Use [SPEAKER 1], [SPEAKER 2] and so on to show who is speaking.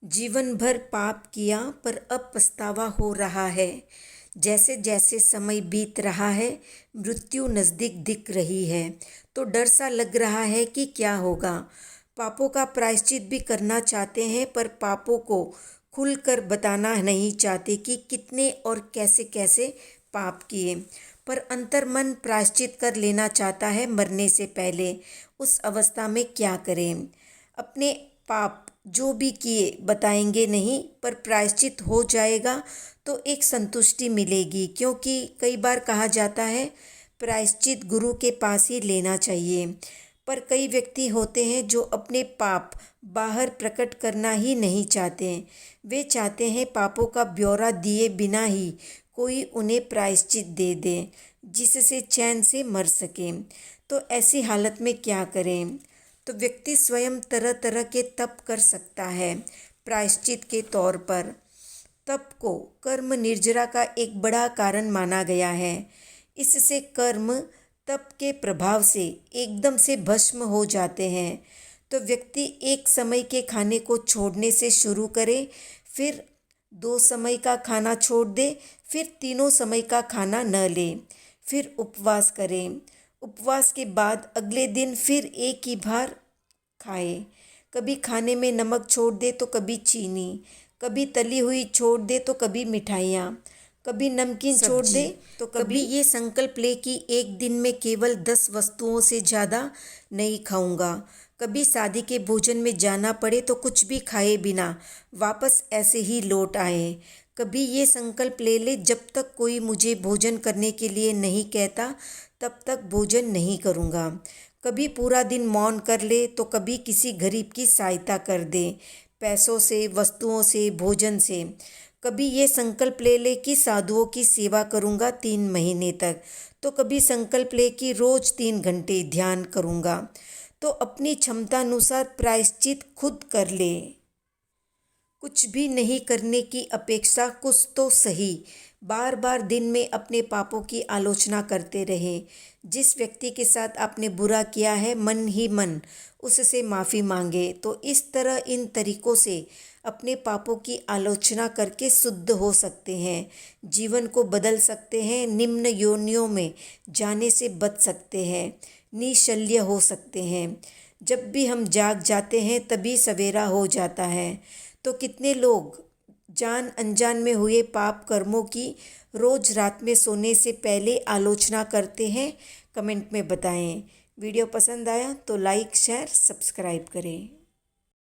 [SPEAKER 1] जीवन भर पाप किया पर अब पछतावा हो रहा है। जैसे जैसे समय बीत रहा है, मृत्यु नज़दीक दिख रही है, तो डर सा लग रहा है कि क्या होगा। पापों का प्रायश्चित भी करना चाहते हैं, पर पापों को खुलकर बताना नहीं चाहते कि कितने और कैसे कैसे पाप किए। पर अंतर्मन प्रायश्चित कर लेना चाहता है मरने से पहले। उस अवस्था में क्या करें? अपने पाप जो भी किए बताएंगे नहीं, पर प्रायश्चित हो जाएगा तो एक संतुष्टि मिलेगी। क्योंकि कई बार कहा जाता है प्रायश्चित गुरु के पास ही लेना चाहिए। पर कई व्यक्ति होते हैं जो अपने पाप बाहर प्रकट करना ही नहीं चाहते। वे चाहते हैं पापों का ब्यौरा दिए बिना ही कोई उन्हें प्रायश्चित दे दे, जिससे चैन से मर सके। तो ऐसी हालत में क्या करें? तो व्यक्ति स्वयं तरह तरह के तप कर सकता है प्रायश्चित के तौर पर। तप को कर्म निर्जरा का एक बड़ा कारण माना गया है। इससे कर्म तप के प्रभाव से एकदम से भस्म हो जाते हैं। तो व्यक्ति एक समय के खाने को छोड़ने से शुरू करे, फिर 2 समय का खाना छोड़ दे, फिर 3 समय का खाना न ले, फिर उपवास करें। उपवास के बाद अगले दिन फिर एक ही बार खाए। कभी खाने में नमक छोड़ दे तो कभी चीनी, कभी तली हुई छोड़ दे तो कभी मिठाइयाँ, कभी नमकीन छोड़ दे तो कभी ये संकल्प ले कि एक दिन में केवल 10 वस्तुओं से ज़्यादा नहीं खाऊंगा। कभी शादी के भोजन में जाना पड़े तो कुछ भी खाए बिना वापस ऐसे ही लौट आए। कभी ये संकल्प ले ले जब तक कोई मुझे भोजन करने के लिए नहीं कहता तब तक भोजन नहीं करूँगा। कभी पूरा दिन मौन कर ले तो कभी किसी गरीब की सहायता कर दे, पैसों से, वस्तुओं से, भोजन से। कभी ये संकल्प ले ले कि साधुओं की सेवा करूँगा 3 महीने तक, तो कभी संकल्प ले कि रोज़ 3 घंटे ध्यान करूँगा। तो अपनी क्षमता अनुसार प्रायश्चित खुद कर ले। कुछ भी नहीं करने की अपेक्षा कुछ तो सही बार बार दिन में अपने पापों की आलोचना करते रहे। जिस व्यक्ति के साथ आपने बुरा किया है, मन ही मन उससे माफ़ी मांगे। तो इस तरह इन तरीकों से अपने पापों की आलोचना करके शुद्ध हो सकते हैं, जीवन को बदल सकते हैं, निम्न योनियों में जाने से बच सकते हैं, निशल्य हो सकते हैं। जब भी हम जाग जाते हैं तभी सवेरा हो जाता है। तो कितने लोग जान अनजान में हुए पाप कर्मों की रोज रात में सोने से पहले आलोचना करते हैं? कमेंट में बताएं। वीडियो पसंद आया तो लाइक, शेयर, सब्सक्राइब करें।